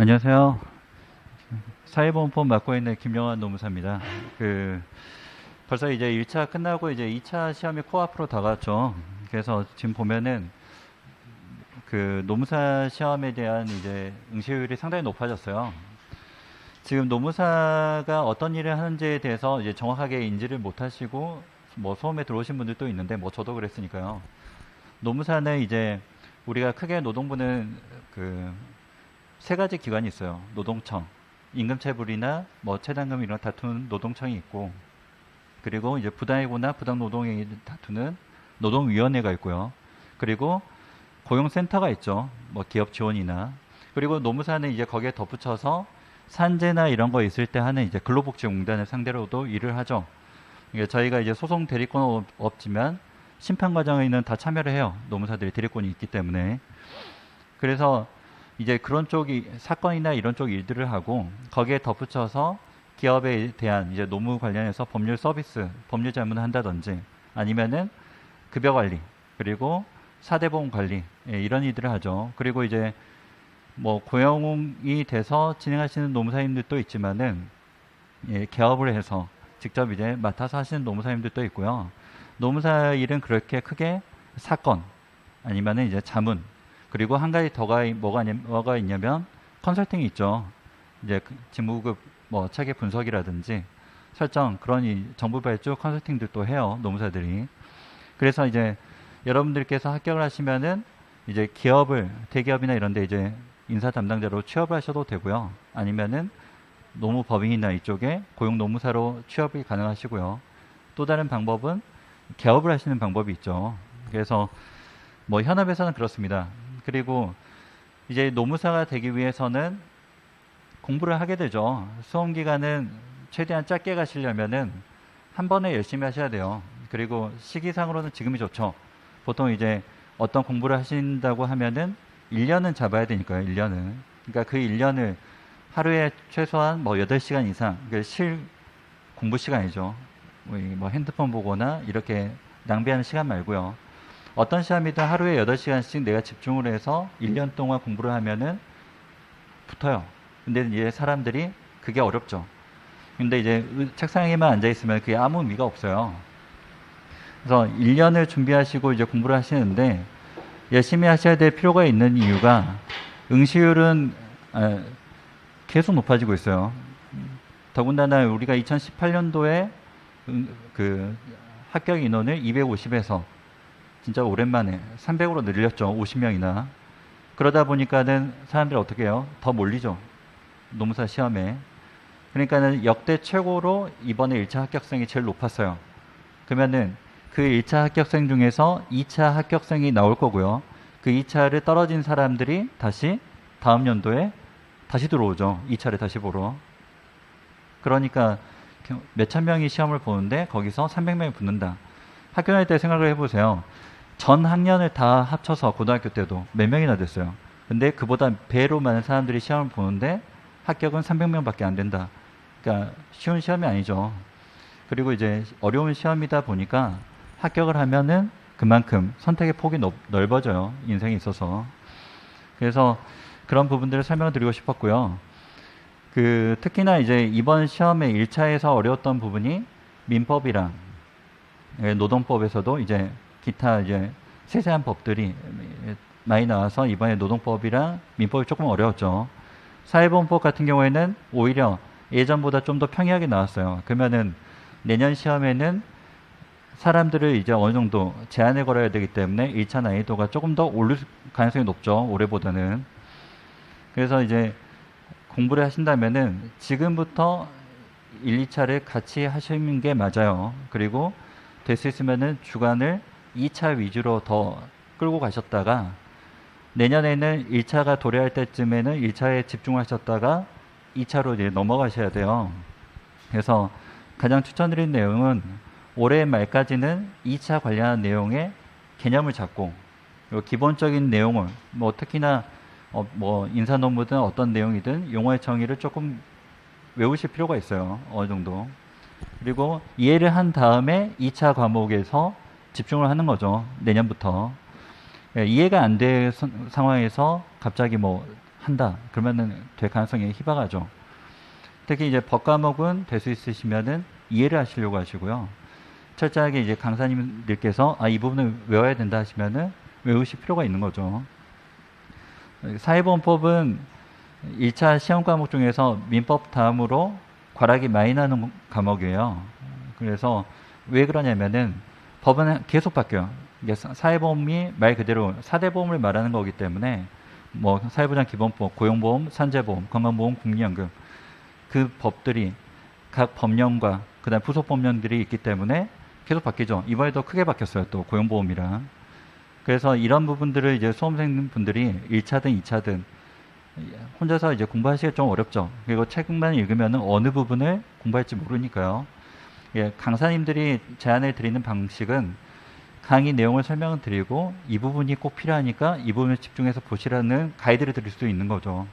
안녕하세요. 사회보험법 맡고 있는 김영환 노무사입니다. 벌써 이제 1차 끝나고 이제 2차 시험이 코앞으로 다가왔죠. 그래서 지금 보면은 노무사 시험에 대한 이제 응시율이 상당히 높아졌어요. 지금 노무사가 어떤 일을 하는지에 대해서 이제 정확하게 인지를 못 하시고 뭐 소음에 들어오신 분들도 있는데 뭐 저도 그랬으니까요. 노무사는 이제 우리가 크게 노동부는 그 세 가지 기관이 있어요. 노동청, 임금체불이나 뭐 최단금 이런 다투는 노동청이 있고, 그리고 이제 부당해고나 부당노동행위 다투는 노동위원회가 있고요. 그리고 고용센터가 있죠. 뭐 기업 지원이나. 그리고 노무사는 이제 거기에 덧붙여서 산재나 이런 거 있을 때 하는 이제 근로복지공단을 상대로도 일을 하죠. 이게 저희가 이제 소송 대리권은 없지만 심판 과정에는 다 참여를 해요. 노무사들이 대리권이 있기 때문에. 그래서 이제 그런 쪽이 사건이나 이런 쪽 일들을 하고 거기에 덧붙여서 기업에 대한 이제 노무 관련해서 법률 서비스, 법률 자문을 한다든지 아니면은 급여 관리, 그리고 사대보험 관리, 예, 이런 일들을 하죠. 그리고 이제 뭐 고용이 돼서 진행하시는 노무사님들도 있지만은 예, 개업을 해서 직접 이제 맡아서 하시는 노무사님들도 있고요. 노무사 일은 그렇게 크게 사건 아니면은 이제 자문, 그리고 한 가지 더가 뭐가 있냐면 컨설팅이 있죠. 이제 직무급 뭐 체계 분석이라든지 설정 그런 정부 발주 컨설팅들도 해요. 노무사들이. 그래서 이제 여러분들께서 합격을 하시면은 이제 기업을 대기업이나 이런 데 이제 인사 담당자로 취업을 하셔도 되고요. 아니면은 노무법인이나 이쪽에 고용 노무사로 취업이 가능하시고요. 또 다른 방법은 개업을 하시는 방법이 있죠. 그래서 뭐 현업에서는 그렇습니다. 그리고 이제 노무사가 되기 위해서는 공부를 하게 되죠. 수험 기간은 최대한 짧게 가시려면은 한 번에 열심히 하셔야 돼요. 그리고 시기상으로는 지금이 좋죠. 보통 이제 어떤 공부를 하신다고 하면은 1년은 잡아야 되니까요. 1년은. 그러니까 그 1년을 하루에 최소한 뭐 8시간 이상, 실 공부 시간이죠. 뭐 핸드폰 보거나 이렇게 낭비하는 시간 말고요. 어떤 시험이든 하루에 8시간씩 내가 집중을 해서 1년 동안 공부를 하면은 붙어요. 근데 이제 사람들이 그게 어렵죠. 근데 이제 책상에만 앉아 있으면 그게 아무 의미가 없어요. 그래서 1년을 준비하시고 이제 공부를 하시는데 열심히 하셔야 될 필요가 있는 이유가 응시율은 계속 높아지고 있어요. 더군다나 우리가 2018년도에 그 합격 인원을 250에서 진짜 오랜만에 300으로 늘렸죠. 50명이나. 그러다 보니까는 사람들이 어떻게 해요? 더 몰리죠. 노무사 시험에. 그러니까는 역대 최고로 이번에 1차 합격생이 제일 높았어요. 그러면은 그 1차 합격생 중에서 2차 합격생이 나올 거고요. 그 2차를 떨어진 사람들이 다시 다음 연도에 다시 들어오죠. 2차를 다시 보러. 그러니까 몇천 명이 시험을 보는데 거기서 300명이 붙는다. 학교 다닐 때 생각을 해보세요. 전 학년을 다 합쳐서 고등학교 때도 몇 명이나 됐어요. 근데 그보다 배로 많은 사람들이 시험을 보는데 합격은 300명밖에 안 된다. 그러니까 쉬운 시험이 아니죠. 그리고 이제 어려운 시험이다 보니까 합격을 하면은 그만큼 선택의 폭이 넓어져요. 인생에 있어서. 그래서 그런 부분들을 설명을 드리고 싶었고요. 특히나 이제 이번 시험의 1차에서 어려웠던 부분이 민법이랑 노동법에서도 이제 기타 이제 세세한 법들이 많이 나와서 이번에 노동법이랑 민법이 조금 어려웠죠. 사회보험법 같은 경우에는 오히려 예전보다 좀 더 평이하게 나왔어요. 그러면은 내년 시험에는 사람들을 이제 어느 정도 제한을 걸어야 되기 때문에 1차 난이도가 조금 더 오를 가능성이 높죠. 올해보다는. 그래서 이제 공부를 하신다면은 지금부터 1, 2차를 같이 하시는 게 맞아요. 그리고 될 수 있으면은 주간을 2차 위주로 더 끌고 가셨다가 내년에는 1차가 도래할 때쯤에는 1차에 집중하셨다가 2차로 이제 넘어가셔야 돼요. 그래서 가장 추천드리는 내용은 올해 말까지는 2차 관련한 내용의 개념을 잡고 그리고 기본적인 내용을 뭐 특히나 뭐 인사논문든 어떤 내용이든 용어의 정의를 조금 외우실 필요가 있어요. 어느 정도. 그리고 이해를 한 다음에 2차 과목에서 집중을 하는 거죠. 내년부터. 예, 이해가 안 될 상황에서 갑자기 뭐 한다. 그러면은 될 가능성이 희박하죠. 특히 이제 법 과목은 될 수 있으시면은 이해를 하시려고 하시고요. 철저하게 이제 강사님들께서 이 부분을 외워야 된다 하시면은 외우실 필요가 있는 거죠. 사회보험법은 1차 시험 과목 중에서 민법 다음으로 과락이 많이 나는 과목이에요. 그래서 왜 그러냐면은 법은 계속 바뀌어요. 이게 사회보험이 말 그대로 4대 보험을 말하는 거기 때문에 뭐 사회보장 기본법, 고용보험, 산재보험, 건강보험, 국민연금 그 법들이 각 법령과 그다음 부속 법령들이 있기 때문에 계속 바뀌죠. 이번에도 크게 바뀌었어요. 또 고용보험이랑. 그래서 이런 부분들을 이제 수험생 분들이 1차든 2차든 혼자서 이제 공부하시기가 좀 어렵죠. 그리고 책만 읽으면 어느 부분을 공부할지 모르니까요. 예, 강사님들이 제안을 드리는 방식은 강의 내용을 설명을 드리고 이 부분이 꼭 필요하니까 이 부분을 집중해서 보시라는 가이드를 드릴 수 있는 거죠.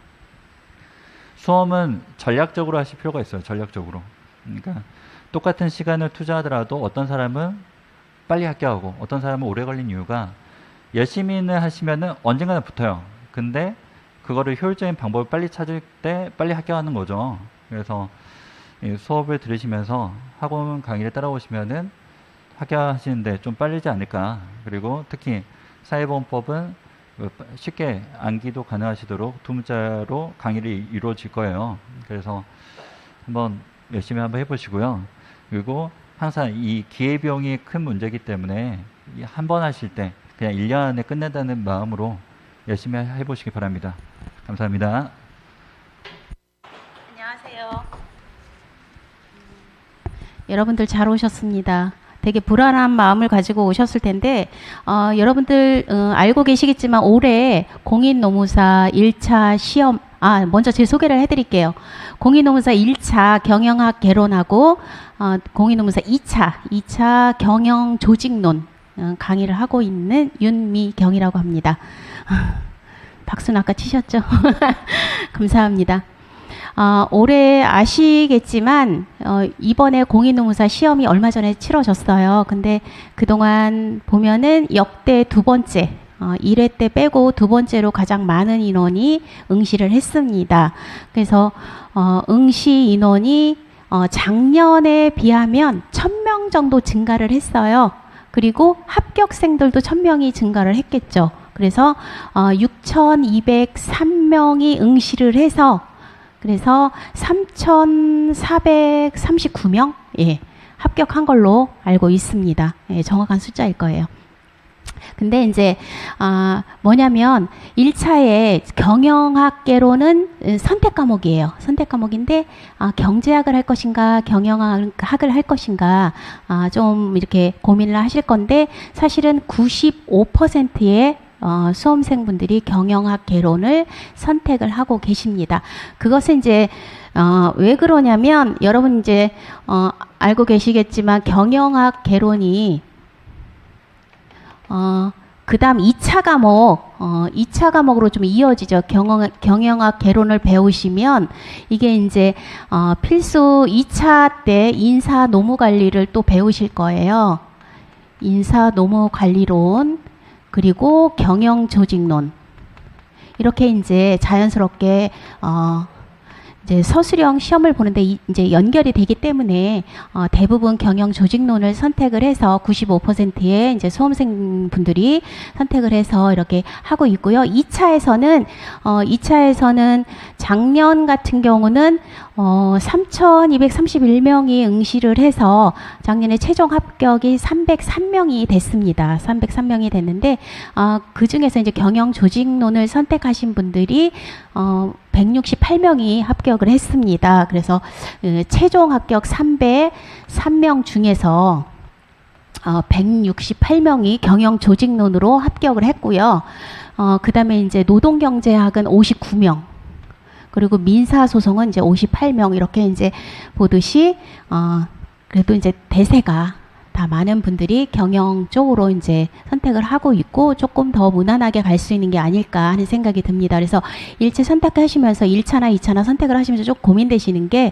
수험은 전략적으로 하실 필요가 있어요. 전략적으로. 그러니까 똑같은 시간을 투자하더라도 어떤 사람은 빨리 합격하고 어떤 사람은 오래 걸린 이유가 열심히는 하시면은 언젠가는 붙어요. 근데 그거를 효율적인 방법을 빨리 찾을 때 빨리 합격하는 거죠. 그래서 수업을 들으시면서 학원 강의를 따라오시면은 합격하시는데 좀 빠르지 않을까. 그리고 특히 사회보험법은 쉽게 암기도 가능하시도록 두 문자로 강의를 이루어질 거예요. 그래서 한번 열심히 한번 해보시고요. 그리고 항상 이 기회비용이 큰 문제이기 때문에 한 번 하실 때 그냥 1년 안에 끝낸다는 마음으로 열심히 해보시기 바랍니다. 감사합니다. 안녕하세요. 여러분들 잘 오셨습니다. 되게 불안한 마음을 가지고 오셨을 텐데 여러분들 알고 계시겠지만 올해 공인노무사 1차 시험 먼저 제 소개를 해드릴게요. 공인노무사 1차 경영학 개론하고 공인노무사 2차 경영 조직론 강의를 하고 있는 윤미경이라고 합니다. 박수는 아까 치셨죠? 감사합니다. 올해 아시겠지만 이번에 공인노무사 시험이 얼마 전에 치러졌어요. 근데 그동안 보면은 역대 두 번째 1회 때 빼고 두 번째로 가장 많은 인원이 응시를 했습니다. 그래서 응시 인원이 작년에 비하면 1000명 정도 증가를 했어요. 그리고 합격생들도 1000명이 증가를 했겠죠. 그래서 6203명이 응시를 해서 그래서 3439명 합격한 걸로 알고 있습니다. 정확한 숫자일 거예요. 근데 이제 뭐냐면 1차에 경영학계로는 선택 과목이에요. 선택 과목인데 경제학을 할 것인가 경영학을 할 것인가 좀 이렇게 고민을 하실 건데 사실은 95%의 수험생분들이 경영학 개론을 선택을 하고 계십니다. 그것은 이제 왜 그러냐면 여러분 이제 알고 계시겠지만 경영학 개론이 그 다음 2차 과목으로 좀 이어지죠. 경영학 개론을 배우시면 이게 이제 필수 2차 때 인사 노무 관리를 또 배우실 거예요. 인사 노무 관리론 그리고 경영 조직론 이렇게 이제 자연스럽게 이제 서술형 시험을 보는데 이제 연결이 되기 때문에 대부분 경영 조직론을 선택을 해서 95%의 이제 수험생 분들이 선택을 해서 이렇게 하고 있고요. 2차에서는 작년 같은 경우는 3,231명이 응시를 해서 작년에 최종 합격이 303명이 됐습니다. 303명이 됐는데 그 중에서 이제 경영 조직론을 선택하신 분들이 168명이 합격을 했습니다. 그래서 최종 합격 303명 중에서 168명이 경영 조직론으로 합격을 했고요. 그 다음에 이제 노동경제학은 59명, 그리고 민사소송은 이제 58명 이렇게 이제 보듯이 그래도 이제 대세가 다 많은 분들이 경영 쪽으로 이제 선택을 하고 있고 조금 더 무난하게 갈 수 있는 게 아닐까 하는 생각이 듭니다. 그래서 일체 선택하시면서 1차나 2차나 선택을 하시면서 조금 고민되시는 게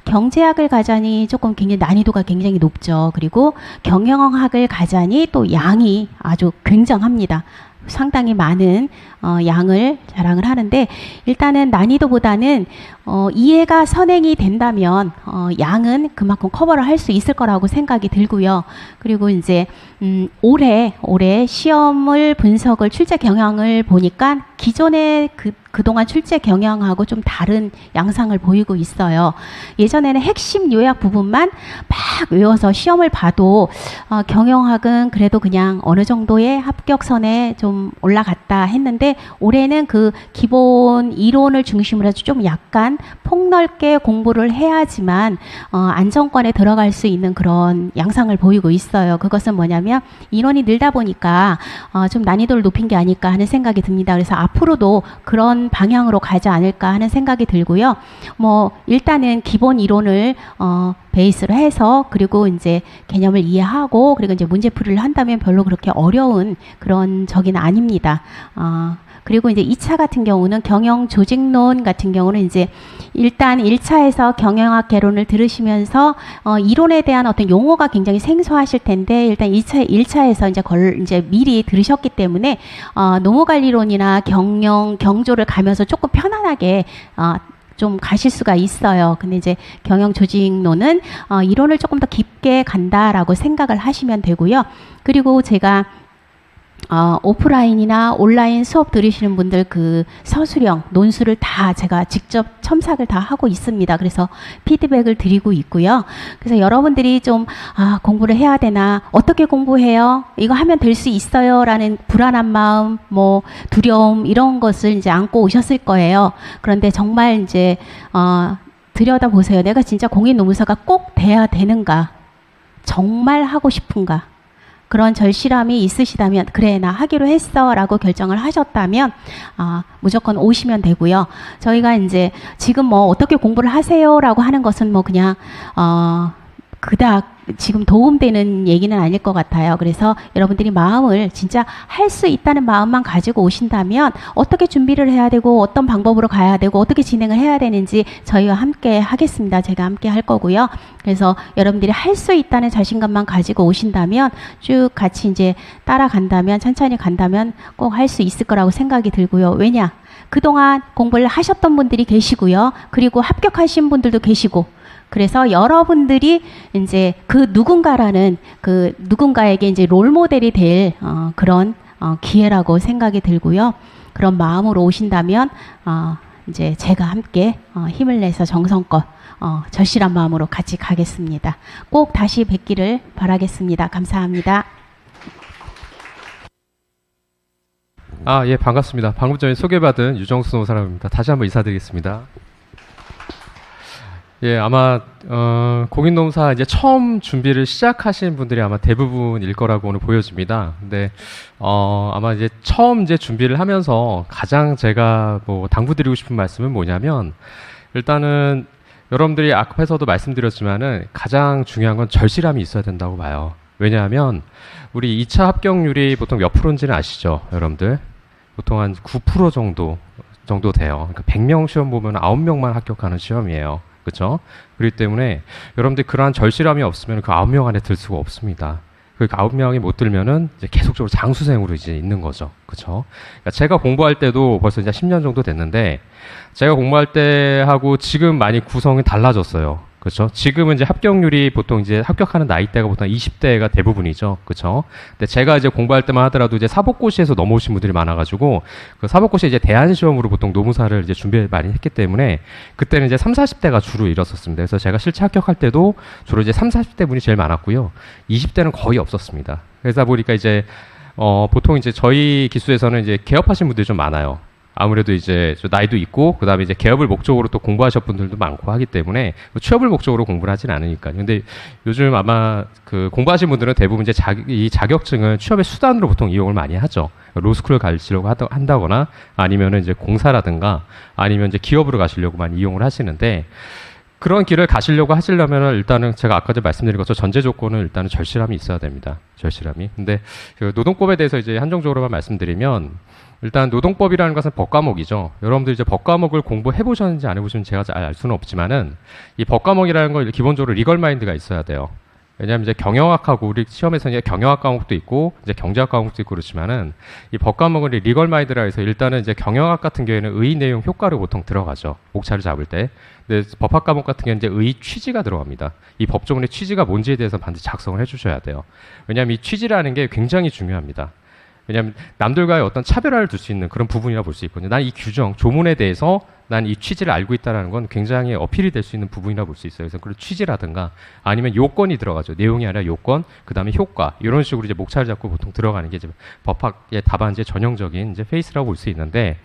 경제학을 가자니 조금 굉장히 난이도가 굉장히 높죠. 그리고 경영학을 가자니 또 양이 아주 굉장합니다. 상당히 많은 양을 자랑을 하는데 일단은 난이도보다는 이해가 선행이 된다면 양은 그만큼 커버를 할 수 있을 거라고 생각이 들고요. 그리고 이제 올해 시험을 분석을 출제 경향을 보니까 기존의 그동안 출제 경향하고 좀 다른 양상을 보이고 있어요. 예전에는 핵심 요약 부분만 막 외워서 시험을 봐도 경영학은 그래도 그냥 어느 정도의 합격선에 좀 올라갔다 했는데 올해는 그 기본 이론을 중심으로 해서 좀 약간 폭넓게 공부를 해야지만 안정권에 들어갈 수 있는 그런 양상을 보이고 있어요. 그것은 뭐냐면 인원이 늘다 보니까 좀 난이도를 높인 게 아닐까 하는 생각이 듭니다. 그래서 앞으로도 그런 방향으로 가지 않을까 하는 생각이 들고요. 뭐 일단은 기본 이론을 베이스로 해서 그리고 이제 개념을 이해하고 그리고 이제 문제풀이를 한다면 별로 그렇게 어려운 그런 적이는 아닙니다. 그리고 이제 2차 같은 경우는 경영 조직론 같은 경우는 이제 일단 1차에서 경영학 개론을 들으시면서 이론에 대한 어떤 용어가 굉장히 생소하실 텐데 일단 1차에서 이제 미리 들으셨기 때문에 노무관리론이나 경조를 가면서 조금 편안하게 좀 가실 수가 있어요. 근데 이제 경영 조직론은 이론을 조금 더 깊게 간다라고 생각을 하시면 되고요. 그리고 제가 오프라인이나 온라인 수업 들으시는 분들 그 서술형, 논술을 다 제가 직접 첨삭을 다 하고 있습니다. 그래서 피드백을 드리고 있고요. 그래서 여러분들이 좀 공부를 해야 되나, 어떻게 공부해요? 이거 하면 될 수 있어요? 라는 불안한 마음, 뭐 두려움 이런 것을 이제 안고 오셨을 거예요. 그런데 정말 이제 들여다보세요. 내가 진짜 공인노무사가 꼭 돼야 되는가? 정말 하고 싶은가? 그런 절실함이 있으시다면 그래 나 하기로 했어 라고 결정을 하셨다면 무조건 오시면 되고요. 저희가 이제 지금 뭐 어떻게 공부를 하세요 라고 하는 것은 뭐 그냥 그닥 지금 도움되는 얘기는 아닐 것 같아요. 그래서 여러분들이 마음을 진짜 할 수 있다는 마음만 가지고 오신다면 어떻게 준비를 해야 되고 어떤 방법으로 가야 되고 어떻게 진행을 해야 되는지 저희와 함께 하겠습니다. 제가 함께 할 거고요. 그래서 여러분들이 할 수 있다는 자신감만 가지고 오신다면 쭉 같이 이제 따라간다면 천천히 간다면 꼭 할 수 있을 거라고 생각이 들고요. 왜냐? 그동안 공부를 하셨던 분들이 계시고요. 그리고 합격하신 분들도 계시고 그래서 여러분들이 이제 그 누군가에게 이제 롤 모델이 될 그런 기회라고 생각이 들고요. 그런 마음으로 오신다면 이제 제가 함께 힘을 내서 정성껏 절실한 마음으로 같이 가겠습니다. 꼭 다시 뵙기를 바라겠습니다. 감사합니다. 예, 반갑습니다. 방금 전에 소개받은 유정수 노무사입니다. 다시 한번 인사드리겠습니다. 예, 아마 공인노무사 이제 처음 준비를 시작하신 분들이 아마 대부분일 거라고 오늘 보여집니다. 근데 아마 이제 처음 이제 준비를 하면서 가장 제가 뭐 당부드리고 싶은 말씀은 뭐냐면 일단은 여러분들이 앞에서도 말씀드렸지만은 가장 중요한 건 절실함이 있어야 된다고 봐요. 왜냐하면 우리 2차 합격률이 보통 몇 프로인지는 아시죠, 여러분들? 보통 한 9% 정도 돼요. 그러니까 100명 시험 보면 9명만 합격하는 시험이에요. 그렇죠? 그렇기 때문에 여러분들이 그러한 절실함이 없으면 그 9명 안에 들 수가 없습니다. 그 9명이 못 들면은 이제 계속적으로 장수생으로 이제 있는 거죠. 그렇죠? 그러니까 제가 공부할 때도 벌써 이제 10년 정도 됐는데 제가 공부할 때하고 지금 많이 구성이 달라졌어요. 그렇죠? 지금은 이제 합격률이 보통 이제 합격하는 나이대가 보통 20대가 대부분이죠. 그렇죠? 근데 제가 이제 공부할 때만 하더라도 이제 사법고시에서 넘어오신 분들이 많아가지고 그 사법고시 이제 대안시험으로 보통 노무사를 이제 준비를 많이 했기 때문에 그때는 이제 30, 40대가 주로 이뤘었습니다. 그래서 제가 실제 합격할 때도 주로 이제 30, 40대 분이 제일 많았고요. 20대는 거의 없었습니다. 그러다 보니까 이제 보통 이제 저희 기수에서는 이제 개업하신 분들이 좀 많아요. 아무래도 이제 나이도 있고 그다음에 이제 개업을 목적으로 또 공부하실 분들도 많고 하기 때문에 취업을 목적으로 공부를 하진 않으니까요. 근데 요즘 아마 그 공부하신 분들은 대부분 이제 이 자격증을 취업의 수단으로 보통 이용을 많이 하죠. 로스쿨을 가시려고 한다거나 아니면은 이제 공사라든가 아니면 이제 기업으로 가시려고 많이 이용을 하시는데 그런 길을 가시려고 하시려면 일단은 제가 아까 전에 말씀드린 것처럼 전제 조건은 일단은 절실함이 있어야 됩니다. 절실함이. 근데 그 노동법에 대해서 이제 한정적으로만 말씀드리면 일단 노동법이라는 것은 법과목이죠. 여러분들 이제 법과목을 공부해 보셨는지 안 해보시면 제가 잘 알 수는 없지만은 이 법과목이라는 건 기본적으로 리걸 마인드가 있어야 돼요. 왜냐하면 이제 경영학하고 우리 시험에서 이제 경영학 과목도 있고 이제 경제학 과목도 있고 그렇지만은 이 법 과목은 리걸 마이드라 해서 일단은 이제 경영학 같은 경우에는 의 내용 효과를 보통 들어가죠. 목차를 잡을 때. 근데 법학 과목 같은 경우는 이제 의 취지가 들어갑니다. 이 법조문의 취지가 뭔지에 대해서 반드시 작성을 해주셔야 돼요. 왜냐하면 이 취지라는 게 굉장히 중요합니다. 왜냐하면 남들과의 어떤 차별화를 둘 수 있는 그런 부분이라 볼 수 있거든요. 난 이 규정, 조문에 대해서 난 이 취지를 알고 있다는 건 굉장히 어필이 될 수 있는 부분이라 볼 수 있어요. 그래서 그 취지라든가 아니면 요건이 들어가죠. 내용이 아니라 요건, 그 다음에 효과 이런 식으로 이제 목차를 잡고 보통 들어가는 게 이제 법학의 답안지의 전형적인 이제 페이스라고 볼 수 있는데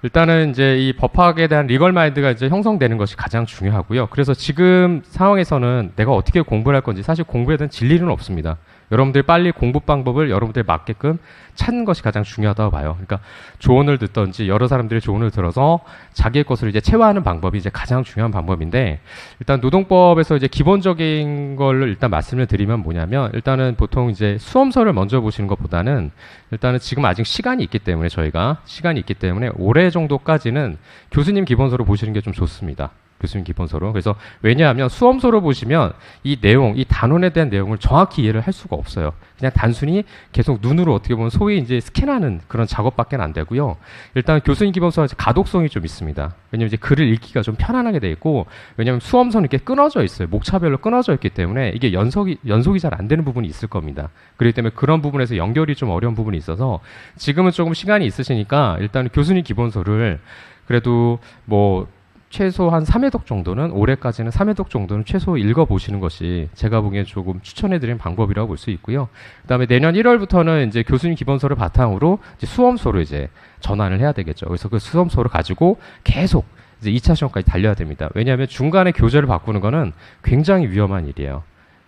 일단은 이제 이 법학에 대한 리걸 마인드가 이제 형성되는 것이 가장 중요하고요. 그래서 지금 상황에서는 내가 어떻게 공부를 할 건지 사실 공부에 대한 진리는 없습니다. 여러분들이 빨리 공부 방법을 여러분들이 맞게끔 찾는 것이 가장 중요하다고 봐요. 그러니까 조언을 듣던지 여러 사람들의 조언을 들어서 자기의 것을 이제 체화하는 방법이 이제 가장 중요한 방법인데 일단 노동법에서 이제 기본적인 걸 일단 말씀을 드리면 뭐냐면 일단은 보통 이제 수험서를 먼저 보시는 것보다는 일단은 지금 아직 시간이 있기 때문에 저희가 시간이 있기 때문에 올해 정도까지는 교수님 기본서를 보시는 게 좀 좋습니다. 교수님 기본서로. 그래서 왜냐하면 수험서로 보시면 이 내용, 이 단원에 대한 내용을 정확히 이해를 할 수가 없어요. 그냥 단순히 계속 눈으로 어떻게 보면 소위 이제 스캔하는 그런 작업밖에 안 되고요. 일단 교수님 기본서가 가독성이 좀 있습니다. 왜냐면 이제 글을 읽기가 좀 편안하게 돼 있고, 왜냐면 수험서는 이렇게 끊어져 있어요. 목차별로 끊어져 있기 때문에 이게 연속이 잘 안 되는 부분이 있을 겁니다. 그렇기 때문에 그런 부분에서 연결이 좀 어려운 부분이 있어서 지금은 조금 시간이 있으시니까 일단 교수님 기본서를 그래도 뭐 최소 한 3회독 정도는 올해까지는 3회독 정도는 최소 읽어보시는 것이 제가 보기엔 조금 추천해드리는 방법이라고 볼 수 있고요. 그다음에 내년 1월부터는 이제 교수님 기본서를 바탕으로 이제 수험서로 이제 전환을 해야 되겠죠. 그래서 그 수험서를 가지고 계속 이제 2차 시험까지 달려야 됩니다. 왜냐하면 중간에 교재를 바꾸는 거는 굉장히 위험한 일이에요.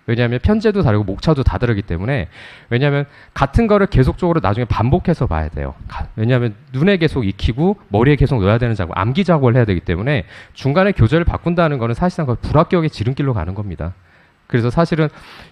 왜냐하면 편제도 다르고 목차도 다 다르기 때문에 왜냐하면 같은 거를 계속적으로 나중에 반복해서 봐야 돼요. 왜냐하면 눈에 계속 익히고 머리에 계속 넣어야 되는 작업, 암기 작업을 해야 되기 때문에 중간에 교재를 바꾼다는 거는 사실상 거의 불합격의 지름길로 가는 겁니다. 그래서 사실은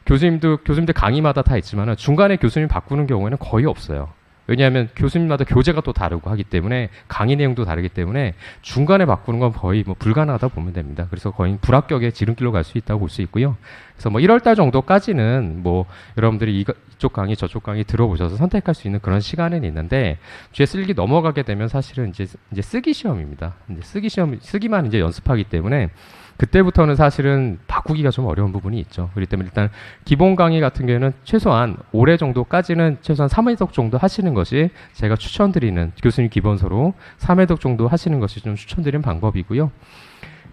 교수님들 강의마다 다 있지만은 중간에 교수님 바꾸는 경우에는 거의 없어요. 왜냐하면 교수님마다 교재가 또 다르고 하기 때문에 강의 내용도 다르기 때문에 중간에 바꾸는 건 거의 뭐 불가능하다 보면 됩니다. 그래서 거의 불합격의 지름길로 갈 수 있다고 볼 수 있고요. 그래서 뭐 1월 달 정도까지는 뭐 여러분들이 이쪽 강의 저쪽 강의 들어보셔서 선택할 수 있는 그런 시간은 있는데 GS 1기 넘어가게 되면 사실은 이제 쓰기 시험입니다. 이제 쓰기만 이제 연습하기 때문에 그때부터는 사실은 바꾸기가 좀 어려운 부분이 있죠. 그렇기 때문에 일단 기본 강의 같은 경우에는 최소한 올해 정도까지는 최소한 3회독 정도 하시는 것이 제가 추천드리는 교수님 기본서로 3회독 정도 하시는 것이 좀 추천드리는 방법이고요.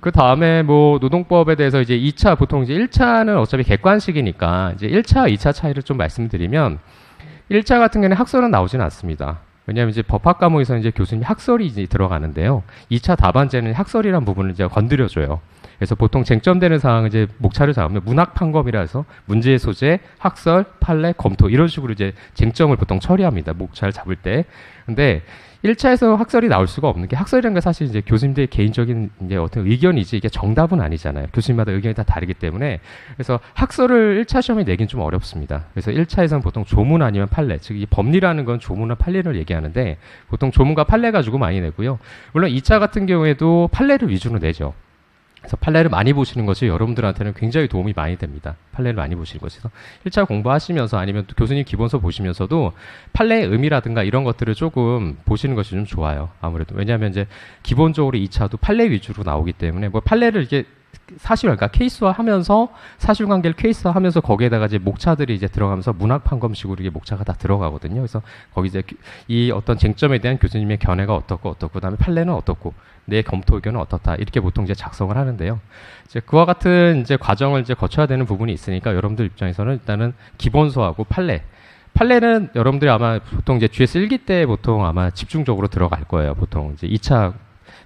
그 다음에 뭐 노동법에 대해서 이제 2차 보통 이제 1차는 어차피 객관식이니까 이제 1차, 2차 차이를 좀 말씀드리면 1차 같은 경우는 학설은 나오지는 않습니다. 왜냐하면 이제 법학 과목에서는 이제 교수님 학설이 이제 들어가는데요. 2차 답안제는 학설이라는 부분을 이제 건드려줘요. 그래서 보통 쟁점되는 사항은 이제 목차를 잡으면 문학 판검이라 해서 문제의 소재, 학설, 판례, 검토 이런 식으로 이제 쟁점을 보통 처리합니다. 목차를 잡을 때. 근데 1차에서 학설이 나올 수가 없는 게 학설이라는 게 사실 이제 교수님들의 개인적인 이제 어떤 의견이지 이게 정답은 아니잖아요. 교수님마다 의견이 다 다르기 때문에 그래서 학설을 1차 시험에 내긴 좀 어렵습니다. 그래서 1차에서는 보통 조문 아니면 판례, 즉 이 법리라는 건 조문과 판례를 얘기하는데 보통 조문과 판례 가지고 많이 내고요. 물론 2차 같은 경우에도 판례를 위주로 내죠. 그래서 판례를 많이 보시는 것이 여러분들한테는 굉장히 도움이 많이 됩니다. 판례를 많이 보시는 것에서 1차 공부하시면서 아니면 또 교수님 기본서 보시면서도 판례의 의미라든가 이런 것들을 조금 보시는 것이 좀 좋아요. 아무래도 왜냐하면 이제 기본적으로 2차도 판례 위주로 나오기 때문에 뭐 판례를 이게 그러니까 케이스화하면서 사실관계를 케이스화하면서 거기에다가 이제 목차들이 이제 들어가면서 문학 판검식으로 이게 목차가 다 들어가거든요. 그래서 거기 이제 이 어떤 쟁점에 대한 교수님의 견해가 어떻고 그다음에 판례는 어떻고 내 검토 의견은 어떻다 이렇게 보통 이제 작성을 하는데요. 이제 그와 같은 이제 과정을 이제 거쳐야 되는 부분이 있으니까 여러분들 입장에서는 일단은 기본서하고 판례는 여러분들이 아마 보통 이제 GS 1기 때 보통 아마 집중적으로 들어갈 거예요. 보통 이제 2차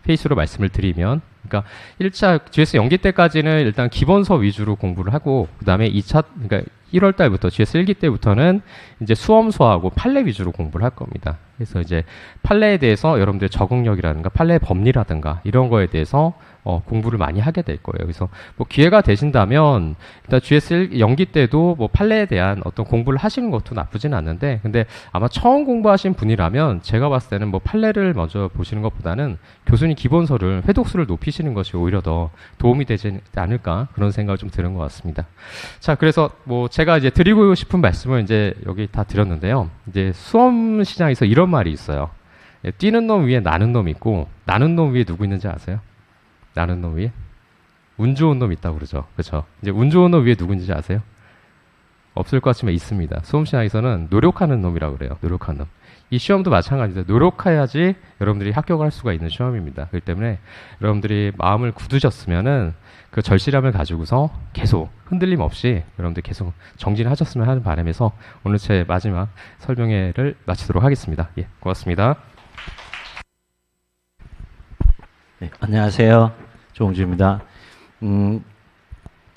페이스로 말씀을 드리면 그러니까 1차 GS 연기 때까지는 일단 기본서 위주로 공부를 하고 그다음에 2차 그러니까 1월 달부터 GS 1기 때부터는 이제 수험서하고 판례 위주로 공부를 할 겁니다. 그래서 이제 판례에 대해서 여러분들의 적응력이라든가 판례 법리라든가 이런 거에 대해서 공부를 많이 하게 될 거예요. 그래서 뭐 기회가 되신다면 일단 GS 연기 때도 뭐 판례에 대한 어떤 공부를 하시는 것도 나쁘진 않는데, 근데 아마 처음 공부하신 분이라면 제가 봤을 때는 뭐 판례를 먼저 보시는 것보다는 교수님 기본서를 회독수를 높이시는 것이 오히려 더 도움이 되지 않을까, 그런 생각을 좀 드는 것 같습니다. 자, 그래서 뭐 제가 이제 드리고 싶은 말씀을 이제 여기 다 드렸는데요. 이제 수험 시장에서 이런 말이 있어요. 뛰는 놈 위에 나는 놈 있고, 나는 놈 위에 누구 있는지 아세요? 나는 놈 위에 운 좋은 놈 있다고 그러죠. 그렇죠? 이제 운 좋은 놈 위에 누군지 아세요? 없을 것 같지만 있습니다. 수험 시장에서는 노력하는 놈이라고 그래요. 노력하는 놈. 이 시험도 마찬가지입니다. 노력해야지 여러분들이 합격할 수가 있는 시험입니다. 그렇기 때문에 여러분들이 마음을 굳으셨으면은 그 절실함을 가지고서 계속 흔들림 없이 여러분들 계속 정진하셨으면 하는 바람에서 오늘 제 마지막 설명회를 마치도록 하겠습니다. 예, 고맙습니다. 네, 안녕하세요. 조홍주입니다.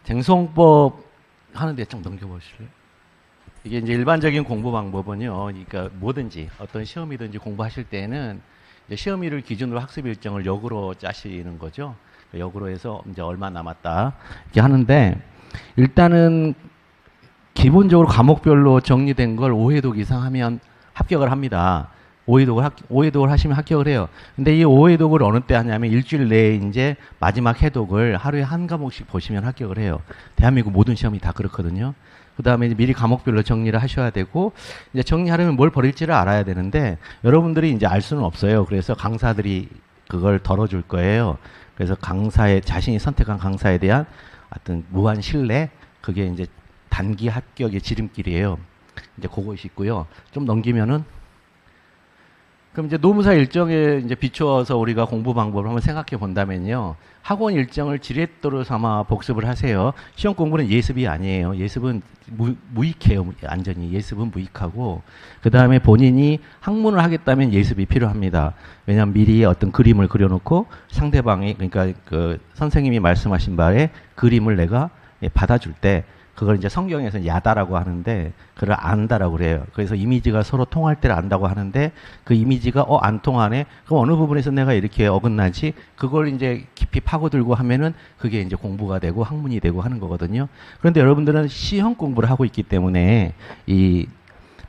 쟁송법 하는데 좀 넘겨보실래요? 이게 이제 일반적인 공부 방법은요, 그러니까 뭐든지 어떤 시험이든지 공부하실 때는 이제 시험일을 기준으로 학습 일정을 역으로 짜시는 거죠. 역으로 해서 이제 얼마 남았다 이렇게 하는데, 일단은 기본적으로 과목별로 정리된 걸 5회독 이상 하면 합격을 합니다. 5회독을 하시면 합격을 해요. 근데 이 5회독을 어느 때 하냐면 일주일 내에 이제 마지막 해독을 하루에 한 과목씩 보시면 합격을 해요. 대한민국 모든 시험이 다 그렇거든요. 그 다음에 미리 과목별로 정리를 하셔야 되고, 이제 정리하려면 뭘 버릴지를 알아야 되는데, 여러분들이 이제 알 수는 없어요. 그래서 강사들이 그걸 덜어줄 거예요. 그래서 자신이 선택한 강사에 대한 어떤 무한 신뢰, 그게 이제 단기 합격의 지름길이에요. 이제 그것이 있고요. 좀 넘기면은, 그럼 이제 노무사 일정에 이제 비추어서 우리가 공부 방법을 한번 생각해 본다면요. 학원 일정을 지렛대로 삼아 복습을 하세요. 시험 공부는 예습이 아니에요. 예습은 무익해요. 완전히 예습은 무익하고, 그 다음에 본인이 학문을 하겠다면 예습이 필요합니다. 왜냐하면 미리 어떤 그림을 그려놓고 상대방이, 그러니까 그 선생님이 말씀하신 바에 그림을 내가 받아줄 때, 그걸 이제 성경에서 야다라고 하는데, 그걸 안다라고 그래요. 그래서 이미지가 서로 통할 때를 안다고 하는데, 그 이미지가 안 통하네? 그럼 어느 부분에서 내가 이렇게 어긋나지? 그걸 이제 깊이 파고들고 하면은 그게 이제 공부가 되고 학문이 되고 하는 거거든요. 그런데 여러분들은 시험 공부를 하고 있기 때문에 이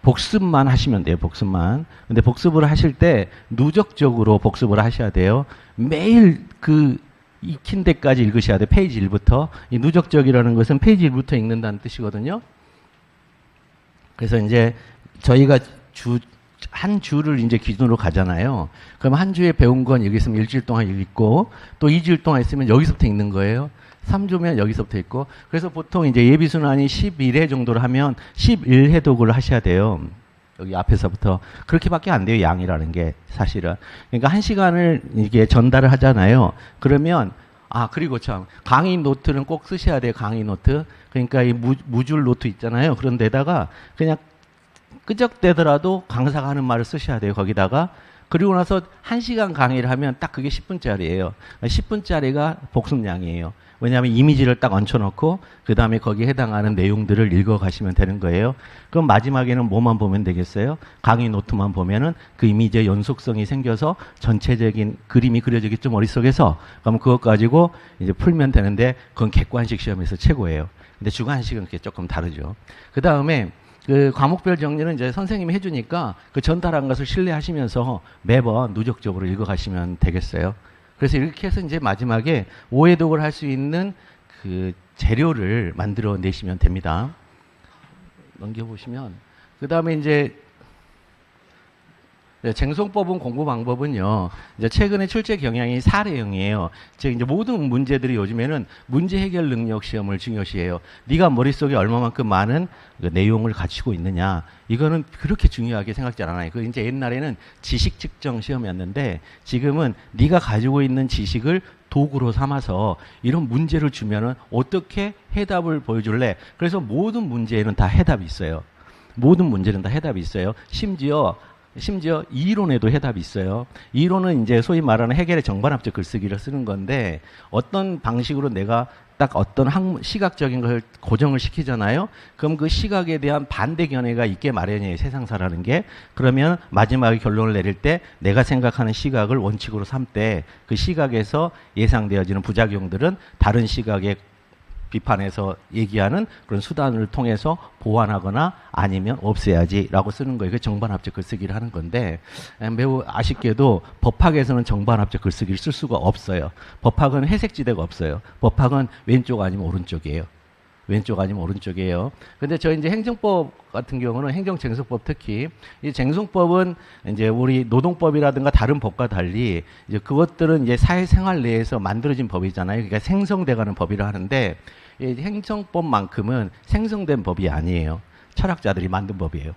복습만 하시면 돼요. 복습만. 근데 복습을 하실 때 누적적으로 복습을 하셔야 돼요. 매일 익힌 데까지 읽으셔야 돼요. 페이지 1부터. 이 누적적이라는 것은 페이지 1부터 읽는다는 뜻이거든요. 그래서 이제 저희가 한 주를 이제 기준으로 가잖아요. 그럼 한 주에 배운 건 여기 있으면 일주일 동안 읽고, 또 2주일 동안 있으면 여기서부터 읽는 거예요. 3주면 여기서부터 읽고. 그래서 보통 이제 예비순환이 11회 정도를 하면 11회독을 하셔야 돼요. 여기 앞에서부터. 그렇게밖에 안 돼요, 양이라는 게 사실은. 그러니까 1시간을 이게 전달을 하잖아요. 그러면 그리고 참 강의 노트는 꼭 쓰셔야 돼요. 강의 노트. 그러니까 이 무줄 노트 있잖아요. 그런 데다가 그냥 끄적대더라도 강사가 하는 말을 쓰셔야 돼요. 거기다가. 그리고 나서 1시간 강의를 하면 딱 그게 10분짜리예요. 10분짜리가 복습량이에요. 왜냐하면 이미지를 딱 얹혀놓고 그 다음에 거기에 해당하는 내용들을 읽어가시면 되는 거예요. 그럼 마지막에는 뭐만 보면 되겠어요? 강의 노트만 보면은 그 이미지의 연속성이 생겨서 전체적인 그림이 그려지겠죠, 머릿속에서. 그럼 그것 가지고 이제 풀면 되는데, 그건 객관식 시험에서 최고예요. 근데 주관식은 그게 조금 다르죠. 그 다음에 그 과목별 정리는 이제 선생님이 해주니까 그 전달한 것을 신뢰하시면서 매번 누적적으로 읽어가시면 되겠어요. 그래서 이렇게 해서 이제 마지막에 5회독을 할 수 있는 그 재료를 만들어 내시면 됩니다. 넘겨보시면. 그 다음에 이제 쟁송법은 공부 방법은요, 이제 최근에 출제 경향이 사례형이에요. 즉, 이제 모든 문제들이 요즘에는 문제 해결 능력 시험을 중요시해요. 네가 머릿속에 얼마만큼 많은 그 내용을 갖추고 있느냐. 이거는 그렇게 중요하게 생각지 않아요. 그 이제 옛날에는 지식 측정 시험이었는데, 지금은 네가 가지고 있는 지식을 도구로 삼아서 이런 문제를 주면은 어떻게 해답을 보여줄래? 그래서 모든 문제에는 다 해답이 있어요. 모든 문제는 다 해답이 있어요. 심지어 심지어 이론에도 해답이 있어요. 이론은 이제 소위 말하는 해겔의 정반합적 글쓰기를 쓰는 건데 어떤 방식으로 내가 딱 어떤 시각적인 걸 고정을 시키잖아요. 그럼 그 시각에 대한 반대 견해가 있게 마련이에요. 세상사라는 게. 그러면 마지막에 결론을 내릴 때 내가 생각하는 시각을 원칙으로 삼 때 그 시각에서 예상되어지는 부작용들은 다른 시각의 비판에서 얘기하는 그런 수단을 통해서 보완하거나 아니면 없애야지라고 쓰는 거예요. 그 정반합적 글쓰기를 하는 건데 매우 아쉽게도 법학에서는 정반합적 글쓰기를 쓸 수가 없어요. 법학은 회색지대가 없어요. 법학은 왼쪽 아니면 오른쪽이에요. 왼쪽 아니면 오른쪽이에요. 근데 저 이제 행정법 같은 경우는 행정쟁송법 특히 이 쟁송법은 이제 우리 노동법이라든가 다른 법과 달리 이제 그것들은 이제 사회생활 내에서 만들어진 법이잖아요. 그러니까 생성돼가는 법이라 하는데 이 행정법만큼은 생성된 법이 아니에요. 철학자들이 만든 법이에요.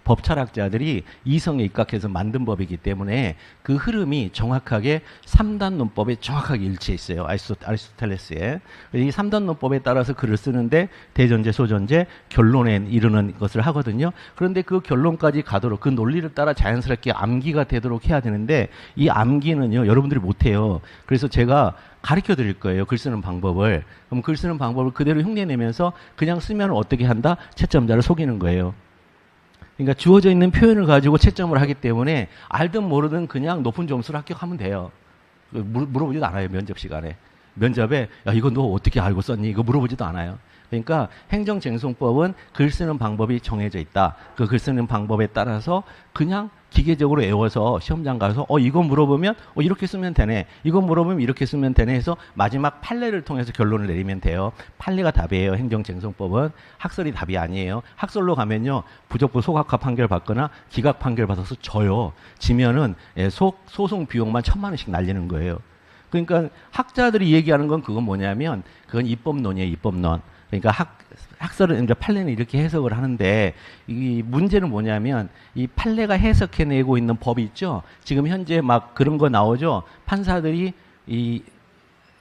법 철학자들이 이성에 입각해서 만든 법이기 때문에 그 흐름이 정확하게 3단 논법에 정확하게 일치해 있어요. 아리스토텔레스의. 이 3단 논법에 따라서 글을 쓰는데 대전제, 소전제, 결론에 이르는 것을 하거든요. 그런데 그 결론까지 가도록 그 논리를 따라 자연스럽게 암기가 되도록 해야 되는데 이 암기는요, 여러분들이 못해요. 그래서 제가 가르쳐 드릴 거예요. 글 쓰는 방법을. 그럼 글 쓰는 방법을 그대로 흉내내면서 그냥 쓰면 어떻게 한다? 채점자를 속이는 거예요. 그러니까 주어져 있는 표현을 가지고 채점을 하기 때문에 알든 모르든 그냥 높은 점수를 합격하면 돼요. 물어보지도 않아요. 면접 시간에. 면접에 야 이거 너 어떻게 알고 썼니? 이거 물어보지도 않아요. 그러니까 행정쟁송법은 글 쓰는 방법이 정해져 있다. 그 글 쓰는 방법에 따라서 그냥 기계적으로 외워서 시험장 가서 이거 물어보면 이렇게 쓰면 되네. 이거 물어보면 이렇게 쓰면 되네 해서 마지막 판례를 통해서 결론을 내리면 돼요. 판례가 답이에요. 행정쟁송법은. 학설이 답이 아니에요. 학설로 가면요. 부적부 소각화 판결 받거나 기각 판결 받아서 져요. 지면은 소송 비용만 1,000만 원씩 날리는 거예요. 그러니까 학자들이 얘기하는 건 그건 뭐냐면 그건 입법론이에요. 입법론. 그러니까 학설은 이제 판례는 이렇게 해석을 하는데 이 문제는 뭐냐면 이 판례가 해석해내고 있는 법이 있죠. 지금 현재 막 그런 거 나오죠. 판사들이 이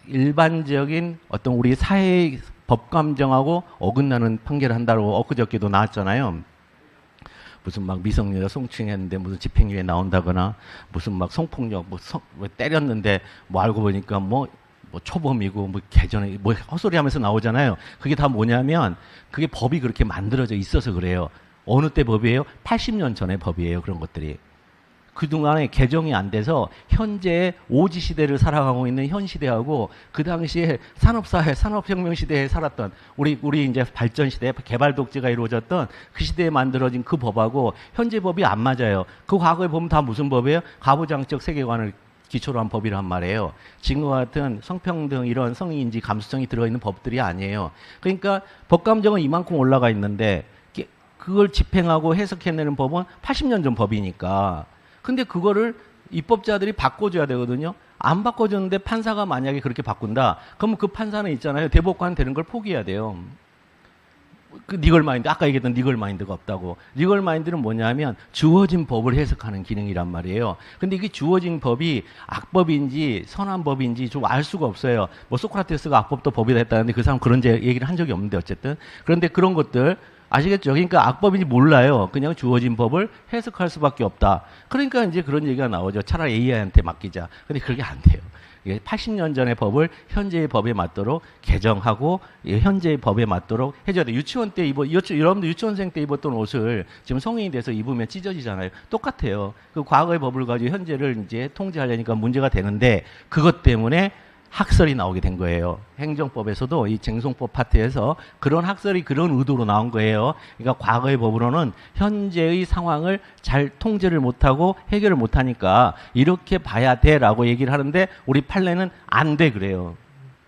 일반적인 어떤 우리 사회 법 감정하고 어긋나는 판결을 한다고 엊그저께도 나왔잖아요. 무슨 막 미성년자 성추행했는데 무슨 집행유예 나온다거나 무슨 막 성폭력 뭐 때렸는데 뭐 알고 보니까 뭐 초범이고 뭐 개전에 뭐 헛소리 하면서 나오잖아요. 그게 다 뭐냐면 그게 법이 그렇게 만들어져 있어서 그래요. 어느 때 법이에요? 80년 전의 법이에요. 그런 것들이. 그동안에 개정이 안 돼서 현재 오지 시대를 살아가고 있는 현 시대하고 그 당시에 산업사회, 산업혁명 시대에 살았던 우리 이제 발전 시대, 개발 독재가 이루어졌던 그 시대에 만들어진 그 법하고 현재 법이 안 맞아요. 그 과거에 보면 다 무슨 법이에요? 가부장적 세계관을 기초로 한 법이란 말이에요. 지금과 같은 성평등 이런 성인지 감수성이 들어있는 법들이 아니에요. 그러니까 법감정은 이만큼 올라가 있는데 그걸 집행하고 해석해내는 법은 80년 전 법이니까. 근데 그거를 입법자들이 바꿔줘야 되거든요. 안 바꿔줬는데 판사가 만약에 그렇게 바꾼다. 그러면 그 판사는 있잖아요. 대법관 되는 걸 포기해야 돼요. 그 리걸 마인드, 아까 얘기했던 리걸 마인드가 없다고. 리걸 마인드는 뭐냐면 주어진 법을 해석하는 기능이란 말이에요. 근데 이게 주어진 법이 악법인지 선한 법인지 좀 알 수가 없어요. 뭐 소크라테스가 악법도 법이다 했다는데 그 사람 그런 얘기를 한 적이 없는데 어쨌든. 그런데 그런 것들 아시겠죠? 그러니까 악법인지 몰라요. 그냥 주어진 법을 해석할 수밖에 없다. 그러니까 이제 그런 얘기가 나오죠. 차라리 AI한테 맡기자. 근데 그게 안 돼요. 80년 전의 법을 현재의 법에 맞도록 개정하고 현재의 법에 맞도록 해줘야 돼요. 유치원 때 여러분들 유치원생 때 입었던 옷을 지금 성인이 돼서 입으면 찢어지잖아요. 똑같아요. 그 과거의 법을 가지고 현재를 이제 통제하려니까 문제가 되는데 그것 때문에 학설이 나오게 된 거예요. 행정법에서도 이 쟁송법 파트에서 그런 학설이 그런 의도로 나온 거예요. 그러니까 과거의 법으로는 현재의 상황을 잘 통제를 못하고 해결을 못하니까 이렇게 봐야 돼라고 얘기를 하는데 우리 판례는 안 돼 그래요.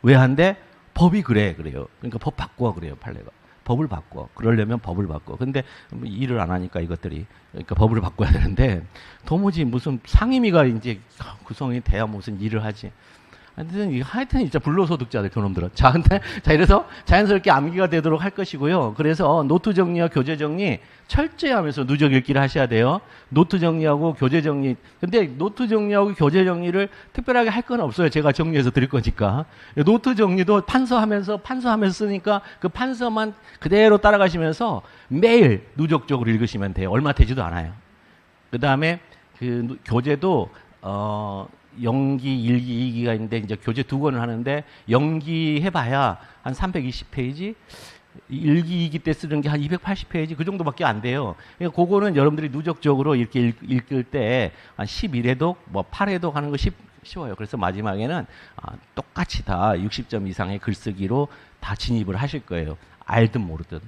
왜 안 돼? 법이 그래요. 그러니까 법 바꿔 그래요. 판례가. 법을 바꿔. 그러려면 법을 바꿔. 근데 일을 안 하니까 이것들이. 그러니까 법을 바꿔야 되는데 도무지 무슨 상임위가 이제 구성이 돼야 무슨 일을 하지. 하여튼 진짜 불로소득자들 그놈들은. 자, 이래서 자연스럽게 암기가 되도록 할 것이고요. 그래서 노트 정리와 교재 정리 철저히 하면서 누적 읽기를 하셔야 돼요. 노트 정리하고 교재 정리. 근데 노트 정리하고 교재 정리를 특별하게 할 건 없어요. 제가 정리해서 드릴 거니까. 노트 정리도 판서하면서 쓰니까 그 판서만 그대로 따라가시면서 매일 누적적으로 읽으시면 돼요. 얼마 되지도 않아요. 그 다음에 그 교재도 연기 1기, 2기가 있는데 이제 교재 2권을 하는데 연기 해봐야 한 320페이지, 1기, 2기 때 쓰는 게 한 280페이지 그 정도밖에 안 돼요. 그러니까 그거는 여러분들이 누적적으로 이렇게 읽을 때 한 11회독, 뭐 8회독 하는 거 쉬워요. 그래서 마지막에는 똑같이 다 60점 이상의 글쓰기로 다 진입을 하실 거예요. 알든 모르든.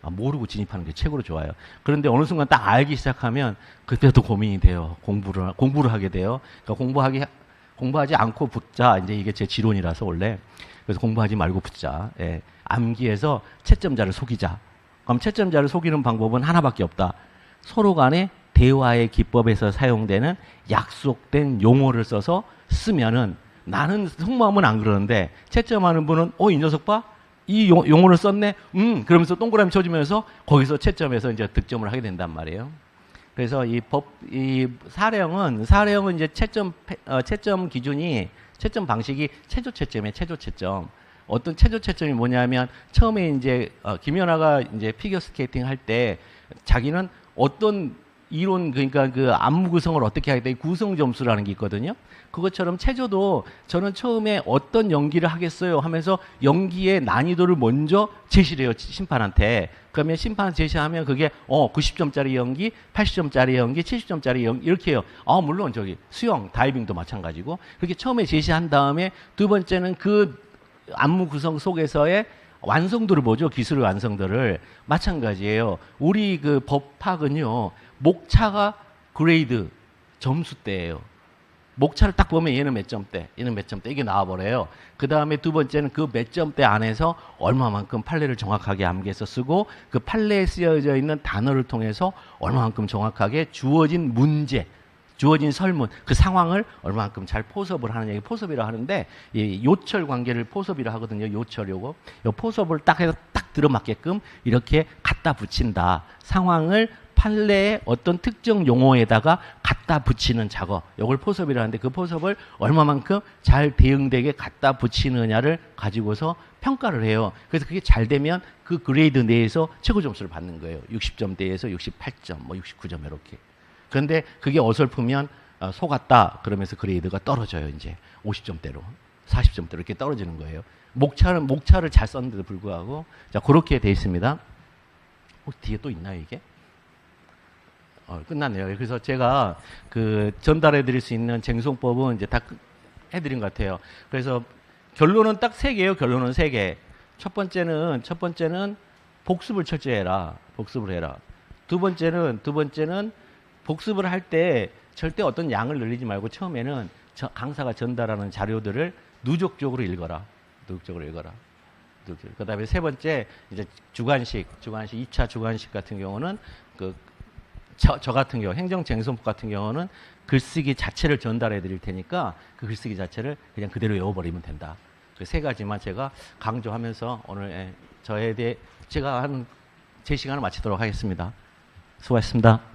모르고 진입하는 게 최고로 좋아요. 그런데 어느 순간 딱 알기 시작하면 그때도 고민이 돼요. 공부를 하게 돼요. 그러니까 공부하지 않고 붙자. 이제 이게 제 지론이라서 원래. 그래서 공부하지 말고 붙자. 예. 암기해서 채점자를 속이자. 그럼 채점자를 속이는 방법은 하나밖에 없다. 서로 간에 대화의 기법에서 사용되는 약속된 용어를 써서 쓰면은 나는 속마음은 안 그러는데 채점하는 분은 이 녀석 봐? 이 용어를 썼네? 그러면서 동그라미 쳐주면서 거기서 채점해서 이제 득점을 하게 된단 말이에요. 그래서 이 사령은 이제 채점 기준이, 채점 방식이 최저 채점이에요, 최저 채점. 어떤 최저 채점이 뭐냐면 처음에 이제 김연아가 이제 피겨 스케이팅 할 때 자기는 어떤 이론, 그러니까 그 안무 구성을 어떻게 하게 돼, 구성 점수라는 게 있거든요. 그것처럼 체조도 저는 처음에 어떤 연기를 하겠어요 하면서 연기의 난이도를 먼저 제시를 해요, 심판한테. 그러면 심판 제시하면 그게 90점짜리 연기, 80점짜리 연기, 70점짜리 연기 이렇게 해요. 물론 저기 수영, 다이빙도 마찬가지고. 그렇게 처음에 제시한 다음에 두 번째는 그 안무 구성 속에서의 완성도를 보죠. 기술의 완성도를. 마찬가지예요. 우리 그 법학은요, 목차가 그레이드 점수대예요. 목차를 딱 보면 얘는 몇 점대, 얘는 몇 점대, 이게 나와버려요. 그 다음에 두 번째는 그 몇 점대 안에서 얼마만큼 판례를 정확하게 암기해서 쓰고, 그 판례에 쓰여져 있는 단어를 통해서 얼마만큼 정확하게 주어진 문제, 주어진 설문, 그 상황을 얼마만큼 잘 포섭을 하느냐, 이게 포섭이라 하는데, 이 요철 관계를 포섭이라 하거든요. 요철 요거. 요 포섭을 딱 해서 딱 들어맞게끔 이렇게 갖다 붙인다. 상황을 판례의 어떤 특정 용어에다가 갖다 붙이는 작업, 이걸 포섭이라 하는데, 그 포섭을 얼마만큼 잘 대응되게 갖다 붙이느냐를 가지고서 평가를 해요. 그래서 그게 잘 되면 그 그레이드 내에서 최고 점수를 받는 거예요. 60점대에서 68점, 뭐 69점 이렇게. 그런데 그게 어설프면 속았다 그러면서 그레이드가 떨어져요. 이제 50점대로, 40점대로 이렇게 떨어지는 거예요. 목차를 잘 썼는데도 불구하고. 자, 그렇게 돼 있습니다. 뒤에 또 있나요, 이게? 끝났네요. 그래서 제가 그 전달해 드릴 수 있는 쟁송법은 이제 다 해드린 것 같아요. 그래서 결론은 딱 3개예요. 결론은 3개. 첫 번째는 복습을 철저히 해라. 복습을 해라. 두 번째는 복습을 할 때 절대 어떤 양을 늘리지 말고 처음에는 강사가 전달하는 자료들을 누적적으로 읽어라. 누적적으로 읽어라. 그 다음에 세 번째, 이제 주관식 2차 주관식 같은 경우는 저 같은 경우, 행정쟁송법 같은 경우는 글쓰기 자체를 전달해 드릴 테니까 그 글쓰기 자체를 그냥 그대로 외워버리면 된다. 그 3가지만 제가 강조하면서 오늘 저에 대해 제가 한 제 시간을 마치도록 하겠습니다. 수고하셨습니다.